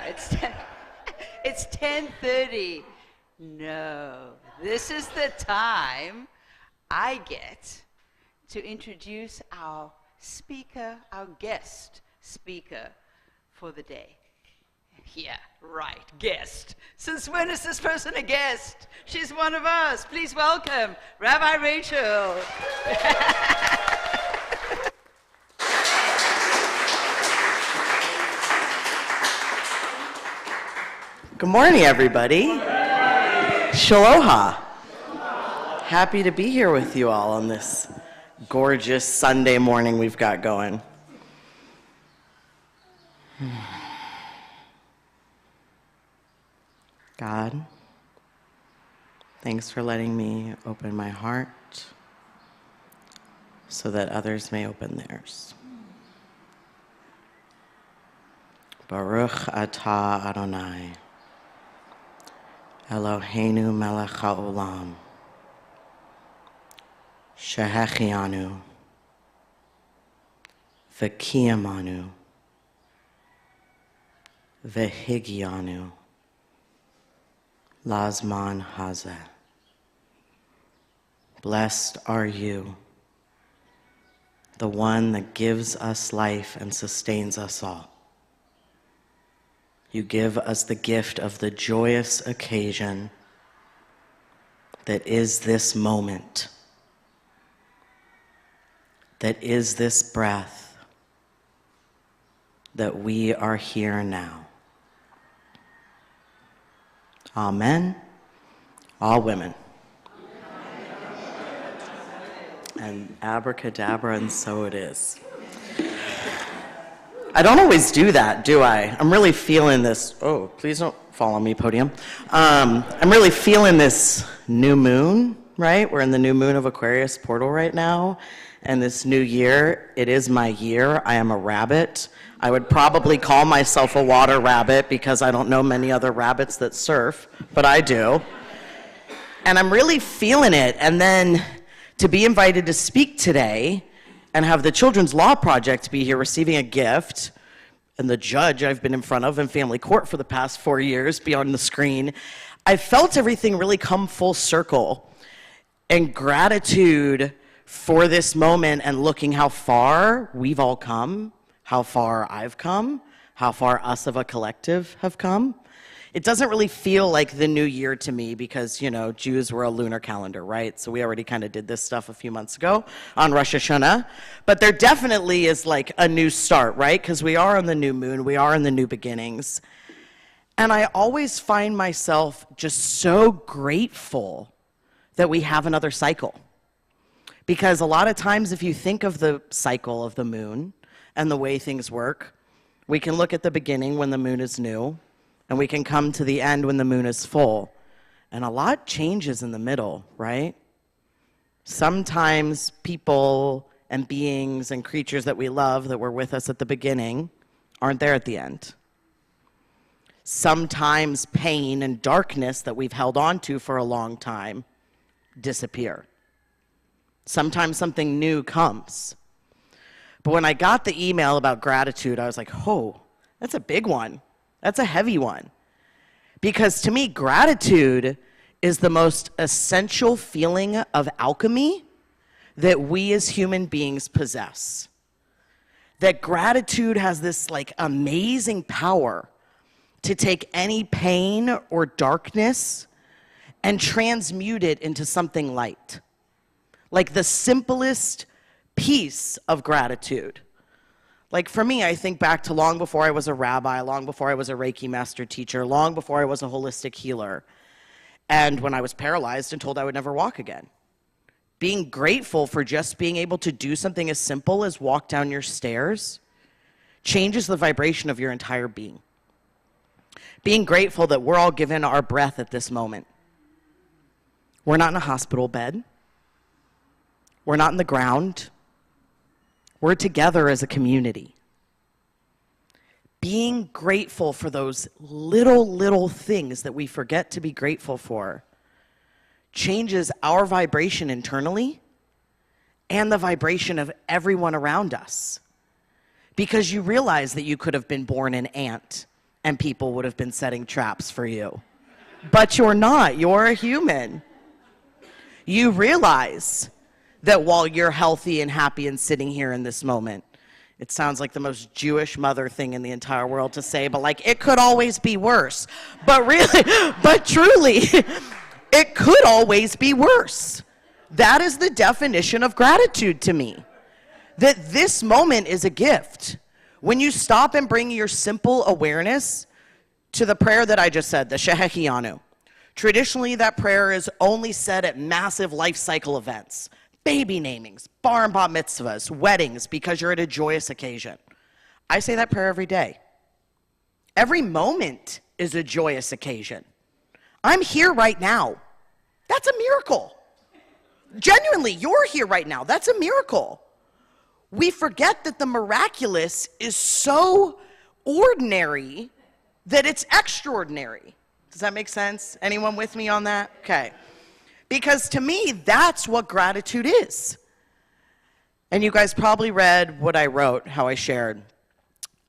It's 10:30. No, this is the time I get to introduce our speaker, our guest speaker for the day. Yeah, right, guest. Since when is this person a guest? She's one of us. Please welcome Rabbi Rachel. Good morning, everybody. Shaloha. Happy to be here with you all on this gorgeous Sunday morning we've got going. God, thanks for letting me open my heart so that others may open theirs. Baruch atah Adonai, Eloheinu melech haolam, shehechianu, v'kiyamanu, v'higianu, lazman hazeh. Blessed are you, the one that gives us life and sustains us all. You give us the gift of the joyous occasion that is this moment, that is this breath, that we are here now. Amen. All women. And abracadabra, and so it is. I don't always do that, do I? I'm really feeling this. Oh, please don't fall on me, podium. I'm really feeling this new moon, right? We're in the new moon of Aquarius portal right now. And this new year, it is my year. I am a rabbit. I would probably call myself a water rabbit because I don't know many other rabbits that surf, but I do. And I'm really feeling it. And then to be invited to speak today and have the Children's Law Project be here receiving a gift, and the judge I've been in front of in family court for the past 4 years be on the screen, I felt everything really come full circle. And gratitude for this moment and looking how far we've all come, how far I've come, how far us of a collective have come. It doesn't really feel like the new year to me because, you know, Jews were a lunar calendar, right? So we already kind of did this stuff a few months ago on Rosh Hashanah. But there definitely is like a new start, right? Because we are on the new moon, we are in the new beginnings. And I always find myself just so grateful that we have another cycle. Because a lot of times if you think of the cycle of the moon and the way things work, we can look at the beginning when the moon is new, and we can come to the end when the moon is full. And a lot changes in the middle, right? Sometimes people and beings and creatures that we love that were with us at the beginning aren't there at the end. Sometimes pain and darkness that we've held on to for a long time disappear. Sometimes something new comes. But when I got the email about gratitude, I was like, oh, that's a big one. That's a heavy one. Because to me, gratitude is the most essential feeling of alchemy that we as human beings possess. That gratitude has this like amazing power to take any pain or darkness and transmute it into something light. Like the simplest piece of gratitude. Like for me, I think back to long before I was a rabbi, long before I was a Reiki master teacher, long before I was a holistic healer, and when I was paralyzed and told I would never walk again. Being grateful for just being able to do something as simple as walk down your stairs changes the vibration of your entire being. Being grateful that we're all given our breath at this moment. We're not in a hospital bed. We're not in the ground. We're together as a community. Being grateful for those little things that we forget to be grateful for changes our vibration internally and the vibration of everyone around us. Because you realize that you could have been born an ant and people would have been setting traps for you. But you're not. You're a human. You realize that while you're healthy and happy and sitting here in this moment, it sounds like the most Jewish mother thing in the entire world to say, but like, it could always be worse. But really, but truly, it could always be worse. That is the definition of gratitude to me. That this moment is a gift. When you stop and bring your simple awareness to the prayer that I just said, the Shehechianu. Traditionally, that prayer is only said at massive life cycle events. Baby namings, bar and bat mitzvahs, weddings, because you're at a joyous occasion. I say that prayer every day. Every moment is a joyous occasion. I'm here right now. That's a miracle. Genuinely, you're here right now. That's a miracle. We forget that the miraculous is so ordinary that it's extraordinary. Does that make sense? Anyone with me on that? Okay. Because to me, that's what gratitude is. And you guys probably read what I wrote, how I shared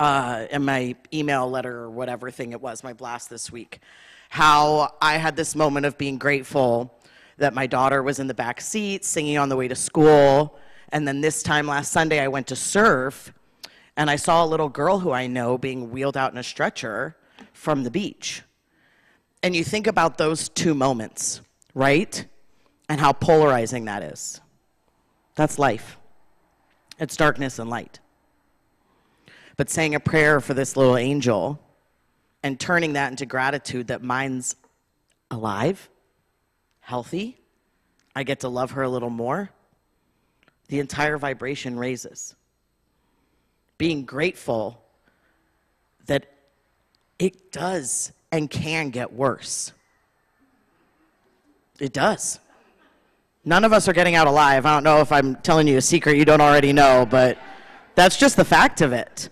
in my email letter or whatever thing it was, my blast this week. How I had this moment of being grateful that my daughter was in the back seat singing on the way to school. And then this time last Sunday, I went to surf and I saw a little girl who I know being wheeled out in a stretcher from the beach. And you think about those two moments, right? And how polarizing that is. That's life. It's darkness and light. But saying a prayer for this little angel and turning that into gratitude that mine's alive, healthy, I get to love her a little more, the entire vibration raises. Being grateful that it does and can get worse. It does. None of us are getting out alive. I don't know if I'm telling you a secret you don't already know, but that's just the fact of it.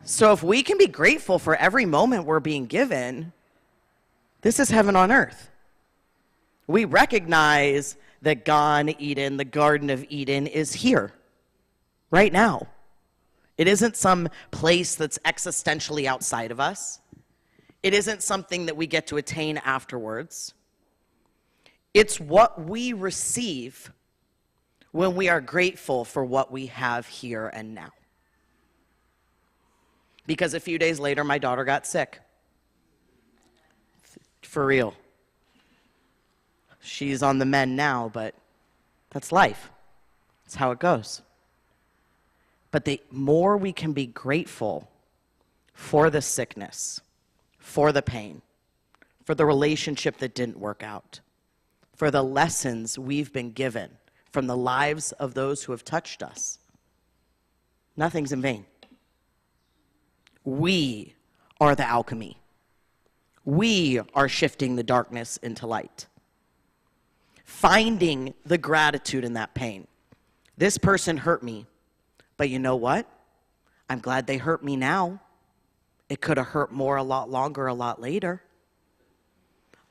So if we can be grateful for every moment we're being given, this is heaven on earth. We recognize that Gan Eden, the Garden of Eden, is here, right now. It isn't some place that's existentially outside of us. It isn't something that we get to attain afterwards. It's what we receive when we are grateful for what we have here and now. Because a few days later, my daughter got sick. For real. She's on the mend now, but that's life. That's how it goes. But the more we can be grateful for the sickness, for the pain, for the relationship that didn't work out, for the lessons we've been given from the lives of those who have touched us, nothing's in vain. We are the alchemy. We are shifting the darkness into light. Finding the gratitude in that pain. This person hurt me, but you know what? I'm glad they hurt me now. It could have hurt more a lot longer, a lot later.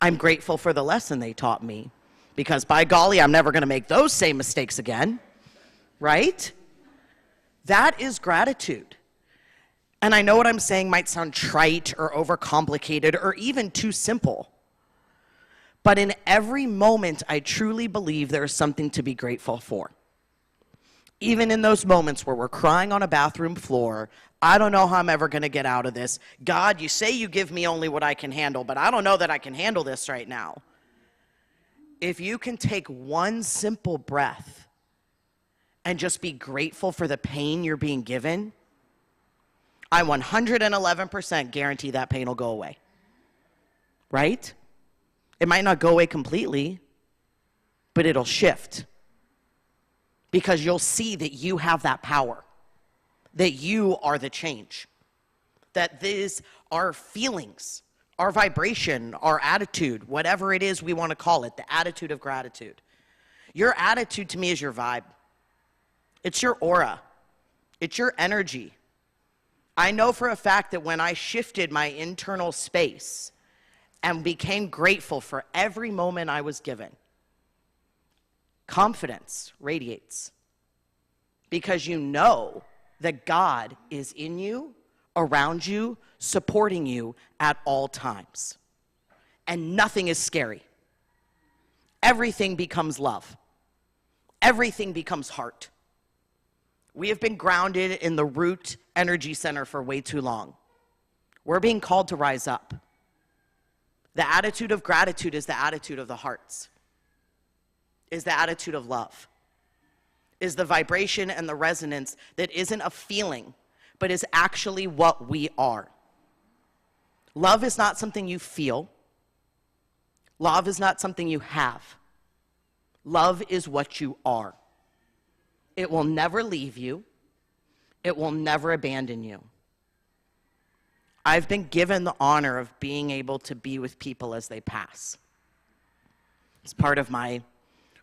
I'm grateful for the lesson they taught me because by golly, I'm never going to make those same mistakes again, right? That is gratitude. And I know what I'm saying might sound trite or overcomplicated or even too simple. But in every moment, I truly believe there is something to be grateful for. Even in those moments where we're crying on a bathroom floor, I don't know how I'm ever going to get out of this. God, you say you give me only what I can handle, but I don't know that I can handle this right now. If you can take one simple breath and just be grateful for the pain you're being given, I 111% guarantee that pain will go away. Right? It might not go away completely, but it'll shift. Because you'll see that you have that power. That you are the change. That these are feelings, our vibration, our attitude, whatever it is we want to call it, the attitude of gratitude. Your attitude to me is your vibe. It's your aura. It's your energy. I know for a fact that when I shifted my internal space and became grateful for every moment I was given, confidence radiates because you know that God is in you around you, supporting you at all times. And nothing is scary. Everything becomes love. Everything becomes heart. We have been grounded in the root energy center for way too long. We're being called to rise up. The attitude of gratitude is the attitude of the hearts, is the attitude of love, is the vibration and the resonance that isn't a feeling, but is actually what we are. Love is not something you feel. Love is not something you have. Love is what you are. It will never leave you. It will never abandon you. I've been given the honor of being able to be with people as they pass. It's part of my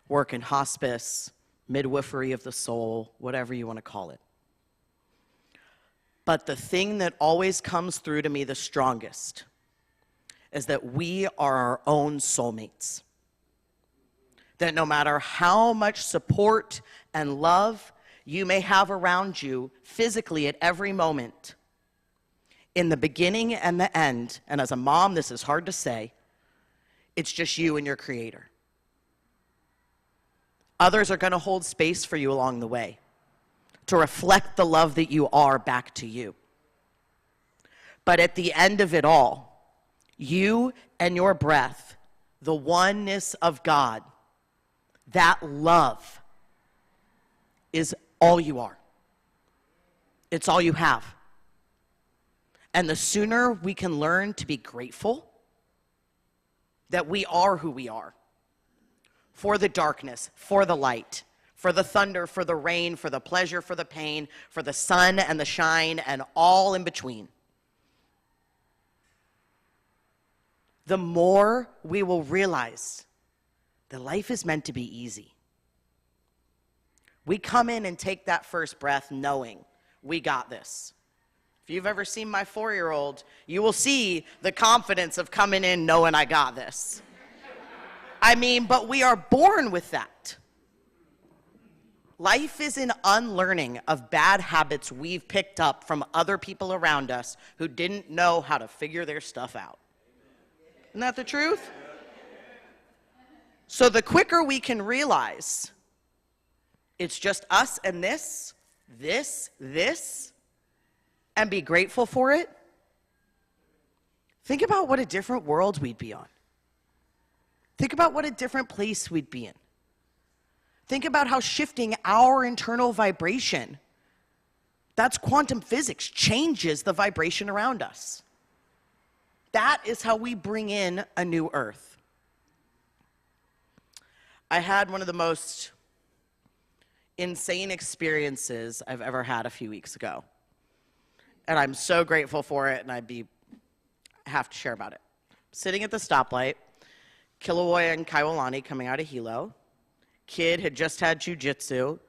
work in hospice, midwifery of the soul, whatever you want to call it. But the thing that always comes through to me the strongest is that we are our own soulmates. That no matter how much support and love you may have around you physically at every moment, in the beginning and the end, and as a mom, this is hard to say, it's just you and your Creator. Others are going to hold space for you along the way to reflect the love that you are back to you. But at the end of it all, you and your breath, the oneness of God, that love is all you are. It's all you have. And the sooner we can learn to be grateful that we are who we are, for the darkness, for the light, for the thunder, for the rain, for the pleasure, for the pain, for the sun and the shine, and all in between, the more we will realize that life is meant to be easy. We come in and take that first breath knowing we got this. If you've ever seen my 4-year-old, you will see the confidence of coming in knowing I got this. I mean, but we are born with that. Life is an unlearning of bad habits we've picked up from other people around us who didn't know how to figure their stuff out. Isn't that the truth? So the quicker we can realize it's just us and this, and be grateful for it, think about what a different world we'd be on. Think about what a different place we'd be in. Think about how shifting our internal vibration, that's quantum physics, changes the vibration around us. That is how we bring in a new earth. I had one of the most insane experiences I've ever had a few weeks ago. And I'm so grateful for it, and I have to share about it. Sitting at the stoplight, Kilauea and Kaiwalani coming out of Hilo. Kid had just had jujitsu,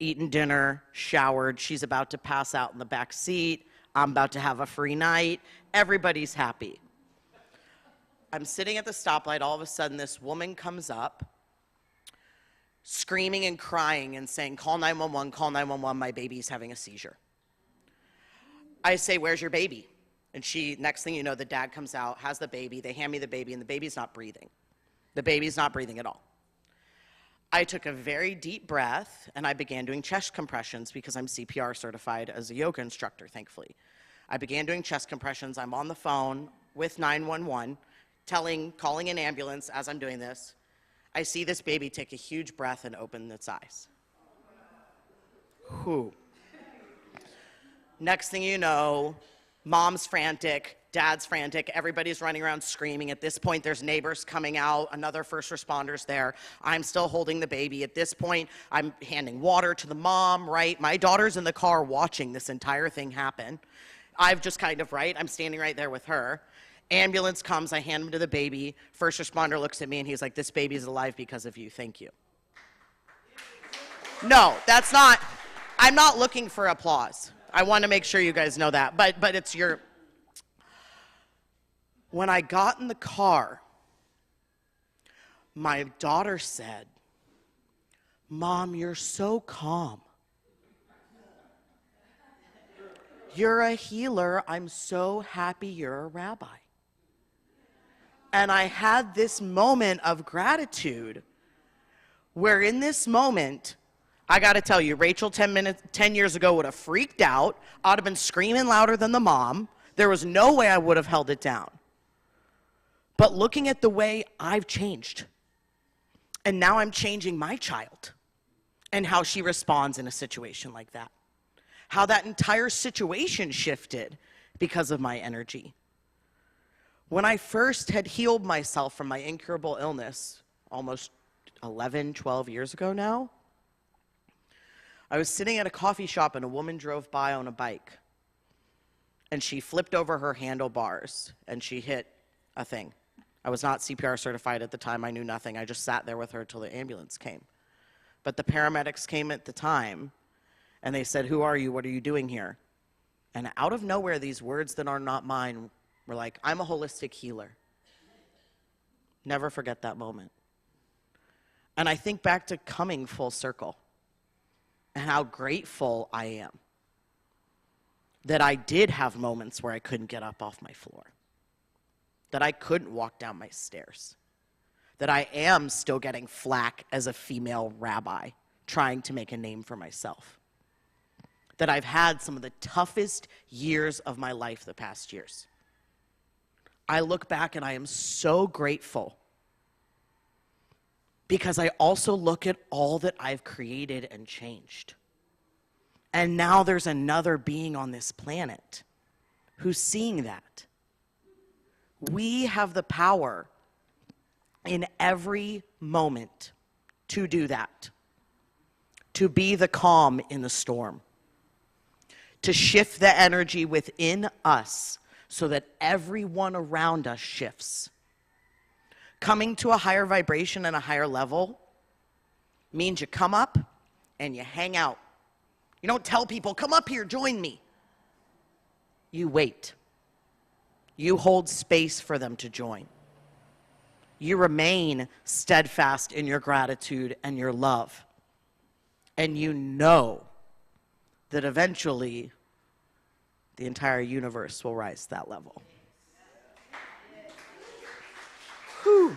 eaten dinner, showered. She's about to pass out in the back seat. I'm about to have a free night. Everybody's happy. I'm sitting at the stoplight. All of a sudden, this woman comes up, screaming and crying and saying, "Call 911, call 911, my baby's having a seizure." I say, "Where's your baby?" And next thing you know, the dad comes out, has the baby. They hand me the baby, and the baby's not breathing. The baby's not breathing at all. I took a very deep breath, and I began doing chest compressions because I'm CPR certified as a yoga instructor, thankfully. I began doing chest compressions. I'm on the phone with 911, calling an ambulance as I'm doing this. I see this baby take a huge breath and open its eyes. Whew. Next thing you know, mom's frantic, dad's frantic, everybody's running around screaming. At this point, there's neighbors coming out, another first responders there. I'm still holding the baby. At this point, I'm handing water to the mom, right? My daughter's in the car watching this entire thing happen. I've just I'm standing right there with her. Ambulance comes, I hand him to the baby. First responder looks at me and he's like, "This baby's alive because of you, thank you." No, I'm not looking for applause. I want to make sure you guys know that, but it's when I got in the car, my daughter said, "Mom, you're so calm. You're a healer. I'm so happy you're a rabbi. And I had this moment of gratitude where in this moment, I got to tell you, Rachel 10 years ago would have freaked out. I'd have been screaming louder than the mom. There was no way I would have held it down. But looking at the way I've changed, and now I'm changing my child and how she responds in a situation like that. How that entire situation shifted because of my energy. When I first had healed myself from my incurable illness, almost 11, 12 years ago now, I was sitting at a coffee shop and a woman drove by on a bike. And she flipped over her handlebars and she hit a thing. I was not CPR certified at the time. I knew nothing. I just sat there with her till the ambulance came. But the paramedics came at the time and they said, "Who are you? What are you doing here?" And out of nowhere, these words that are not mine were like, "I'm a holistic healer." Never forget that moment. And I think back to coming full circle and how grateful I am that I did have moments where I couldn't get up off my floor, that I couldn't walk down my stairs, that I am still getting flack as a female rabbi trying to make a name for myself, that I've had some of the toughest years of my life the past years. I look back and I am so grateful because I also look at all that I've created and changed. And now there's another being on this planet who's seeing that. We have the power in every moment to do that, to be the calm in the storm, to shift the energy within us so that everyone around us shifts. Coming to a higher vibration and a higher level means you come up and you hang out. You don't tell people, "Come up here, join me." You wait. You hold space for them to join. You remain steadfast in your gratitude and your love. And you know that eventually the entire universe will rise to that level. Whew.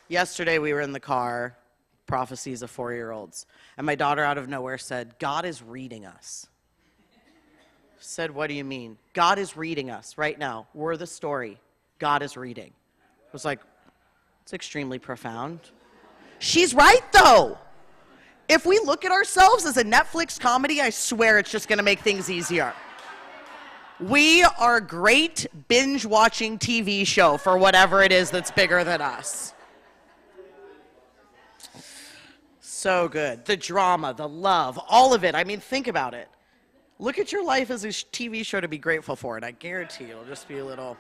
Yesterday we were in the car, prophecies of 4-year-olds, and my daughter out of nowhere said, "God is reading us." Said, "What do you mean?" "God is reading us right now. We're the story. God is reading." I was like, it's extremely profound. She's right, though. If we look at ourselves as a Netflix comedy, I swear it's just going to make things easier. We are a great binge-watching TV show for whatever it is that's bigger than us. So good. The drama, the love, all of it. I mean, think about it. Look at your life as a TV show to be grateful for, and I guarantee you it'll just be a little...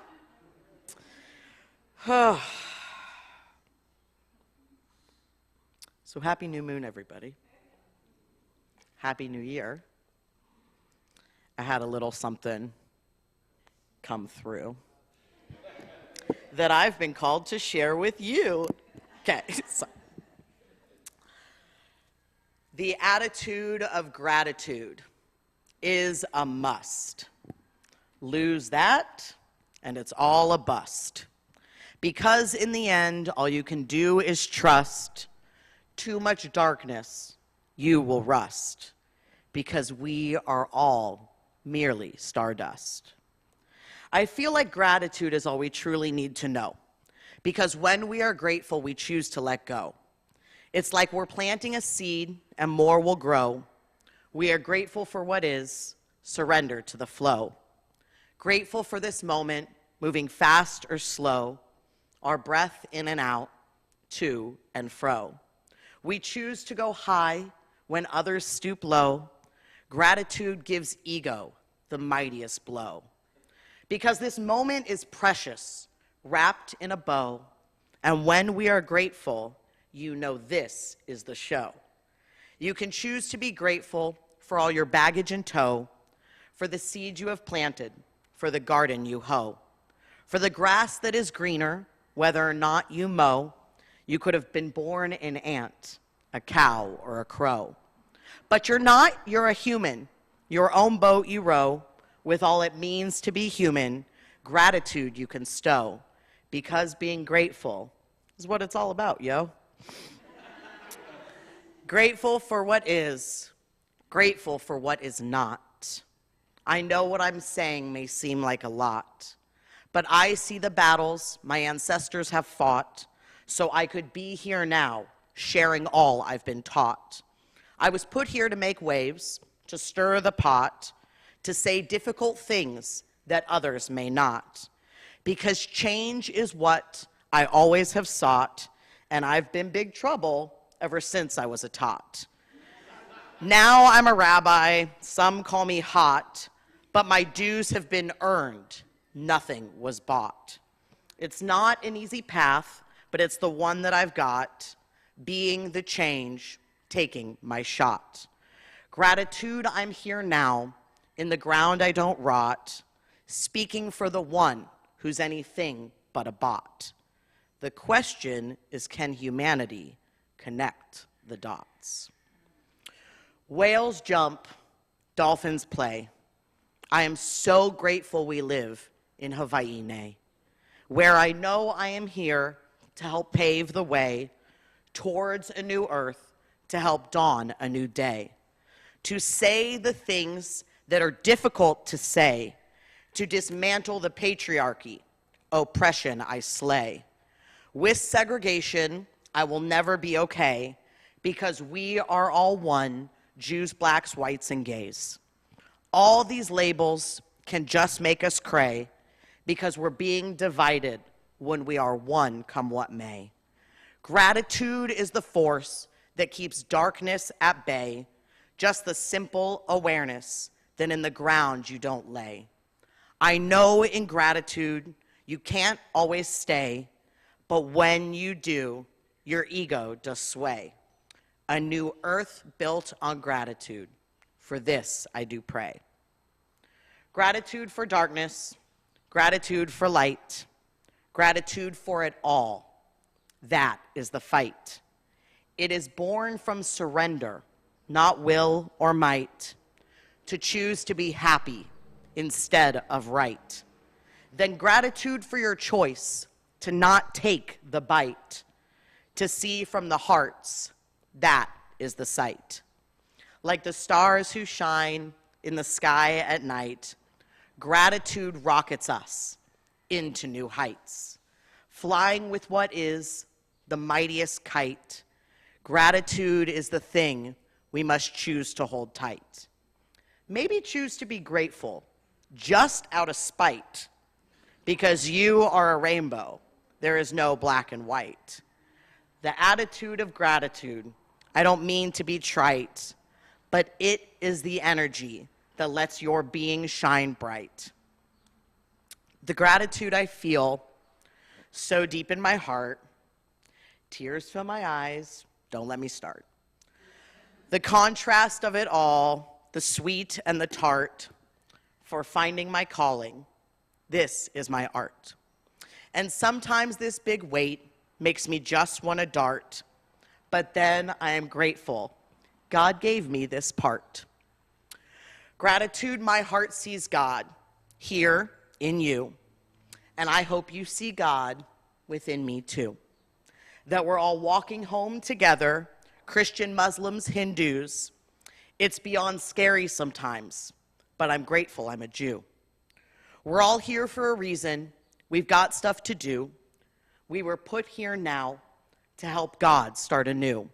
So happy new moon, everybody. Happy new year. I had a little something come through that I've been called to share with you. Okay. So, the attitude of gratitude is a must. Lose that, and it's all a bust. Because in the end, all you can do is trust. Too much darkness, you will rust. Because we are all merely stardust. I feel like gratitude is all we truly need to know. Because when we are grateful, we choose to let go. It's like we're planting a seed and more will grow. We are grateful for what is, surrender to the flow. Grateful for this moment, moving fast or slow, our breath in and out, to and fro. We choose to go high when others stoop low. Gratitude gives ego the mightiest blow. Because this moment is precious, wrapped in a bow, and when we are grateful, you know this is the show. You can choose to be grateful for all your baggage in tow, for the seed you have planted, for the garden you hoe, for the grass that is greener, whether or not you mow. You could have been born an ant, a cow, or a crow. But you're not, you're a human, Your own boat you row, with all it means to be human, gratitude you can stow, because being grateful is what it's all about, yo. Grateful for what is, grateful for what is not. I know what I'm saying may seem like a lot, but I see the battles my ancestors have fought, so I could be here now, sharing all I've been taught. I was put here to make waves, to stir the pot, to say difficult things that others may not. Because change is what I always have sought, and I've been big trouble ever since I was a tot. Now I'm a rabbi, some call me hot, but my dues have been earned, nothing was bought. It's not an easy path, but it's the one that I've got, being the change, taking my shot. Gratitude, I'm here now, in the ground I don't rot, speaking for the one who's anything but a bot. The question is, can humanity connect the dots? Whales jump, dolphins play. I am so grateful we live in Hawaii, where I know I am here to help pave the way towards a new earth, to help dawn a new day, to say the things that are difficult to say, to dismantle the patriarchy, oppression I slay. With segregation, I will never be okay, because we are all one, Jews, blacks, whites, and gays. All these labels can just make us cray, because we're being divided when we are one, come what may. Gratitude is the force that keeps darkness at bay, just the simple awareness that in the ground you don't lay. I know in gratitude you can't always stay, but when you do, your ego does sway. A new earth built on gratitude, for this I do pray. Gratitude for darkness, gratitude for light, gratitude for it all. That is the fight. It is born from surrender, not will or might, to choose to be happy instead of right. Then gratitude for your choice to not take the bite, to see from the hearts, that is the sight. Like the stars who shine in the sky at night, gratitude rockets us into new heights. Flying with what is the mightiest kite, gratitude is the thing we must choose to hold tight. Maybe choose to be grateful just out of spite, because you are a rainbow. There is no black and white. The attitude of gratitude, I don't mean to be trite, but it is the energy that lets your being shine bright. The gratitude I feel so deep in my heart, tears fill my eyes, don't let me start. The contrast of it all, the sweet and the tart, for finding my calling, this is my art. And sometimes this big weight makes me just want to dart, but then I am grateful God gave me this part. Gratitude, my heart sees God here in you, and I hope you see God within me too. That we're all walking home together, Christian, Muslims, Hindus. It's beyond scary sometimes, but I'm grateful I'm a Jew. We're all here for a reason. We've got stuff to do. We were put here now to help God start anew.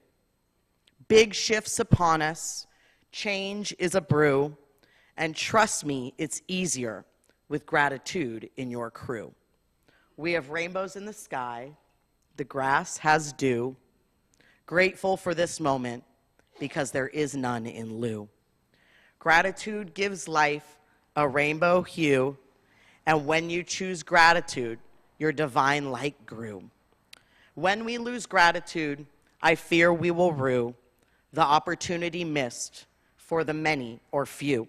Big shifts upon us. Change is a brew. And trust me, it's easier with gratitude in your crew. We have rainbows in the sky. The grass has dew. Grateful for this moment because there is none in lieu. Gratitude gives life a rainbow hue, and when you choose gratitude, your divine light grew. When we lose gratitude, I fear we will rue the opportunity missed for the many or few.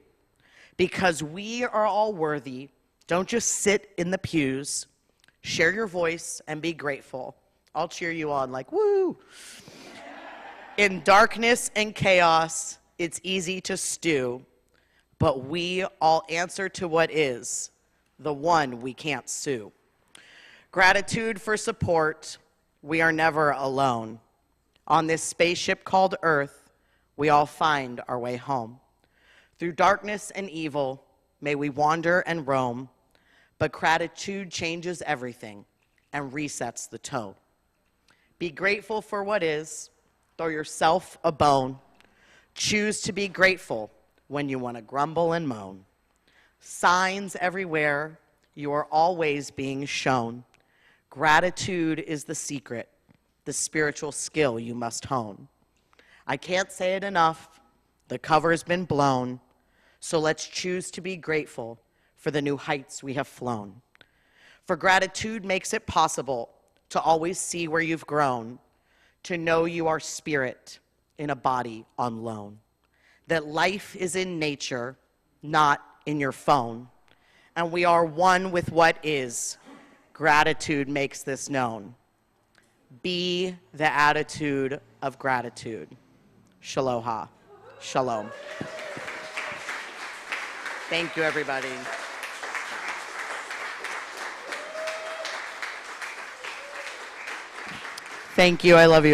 Because we are all worthy, don't just sit in the pews. Share your voice and be grateful. I'll cheer you on like, woo! In darkness and chaos, it's easy to stew, but we all answer to what is, the one we can't sue. Gratitude for support, we are never alone. On this spaceship called Earth, we all find our way home. Through darkness and evil, may we wander and roam, but gratitude changes everything and resets the tone. Be grateful for what is, throw yourself a bone. Choose to be grateful when you want to grumble and moan. Signs everywhere, you are always being shown. Gratitude is the secret, the spiritual skill you must hone. I can't say it enough, the cover's been blown, so let's choose to be grateful for the new heights we have flown. For gratitude makes it possible to always see where you've grown, to know you are spirit in a body on loan, that life is in nature, not in your phone, and we are one with what is. Gratitude makes this known. Be the attitude of gratitude. Shaloha. Shalom. Thank you, everybody. Thank you. I love you all.